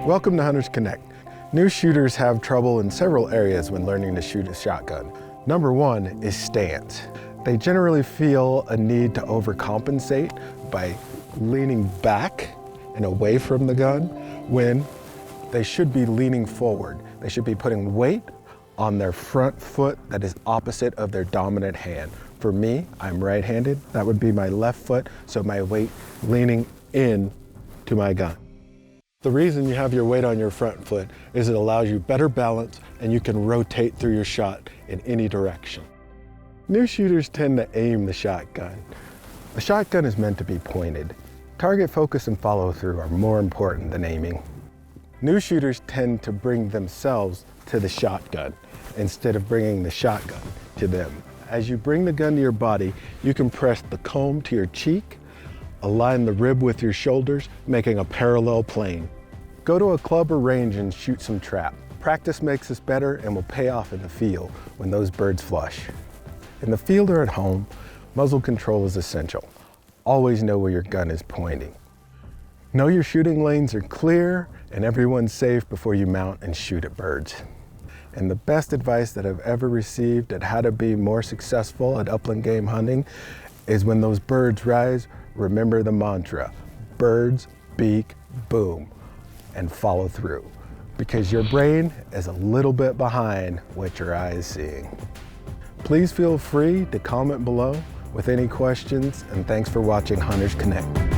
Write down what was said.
Welcome to Hunters Connect. New shooters have trouble in several areas when learning to shoot a shotgun. Number one is stance. They generally feel a need to overcompensate by leaning back and away from the gun when they should be leaning forward. They should be putting weight on their front foot that is opposite of their dominant hand. For me, I'm right-handed. That would be my left foot, so my weight leaning in to my gun. The reason you have your weight on your front foot is it allows you better balance and you can rotate through your shot in any direction. New shooters tend to aim the shotgun. The shotgun is meant to be pointed. Target focus and follow through are more important than aiming. New shooters tend to bring themselves to the shotgun instead of bringing the shotgun to them. As you bring the gun to your body, you can press the comb to your cheek, align the rib with your shoulders, making a parallel plane. Go to a club or range and shoot some trap. Practice makes us better and will pay off in the field when those birds flush. In the field or at home, muzzle control is essential. Always know where your gun is pointing. Know your shooting lanes are clear and everyone's safe before you mount and shoot at birds. And the best advice that I've ever received at how to be more successful at upland game hunting is when those birds rise, remember the mantra, birds, beak, boom, and follow through. Because your brain is a little bit behind what your eye is seeing. Please feel free to comment below with any questions, and thanks for watching Hunters Connect.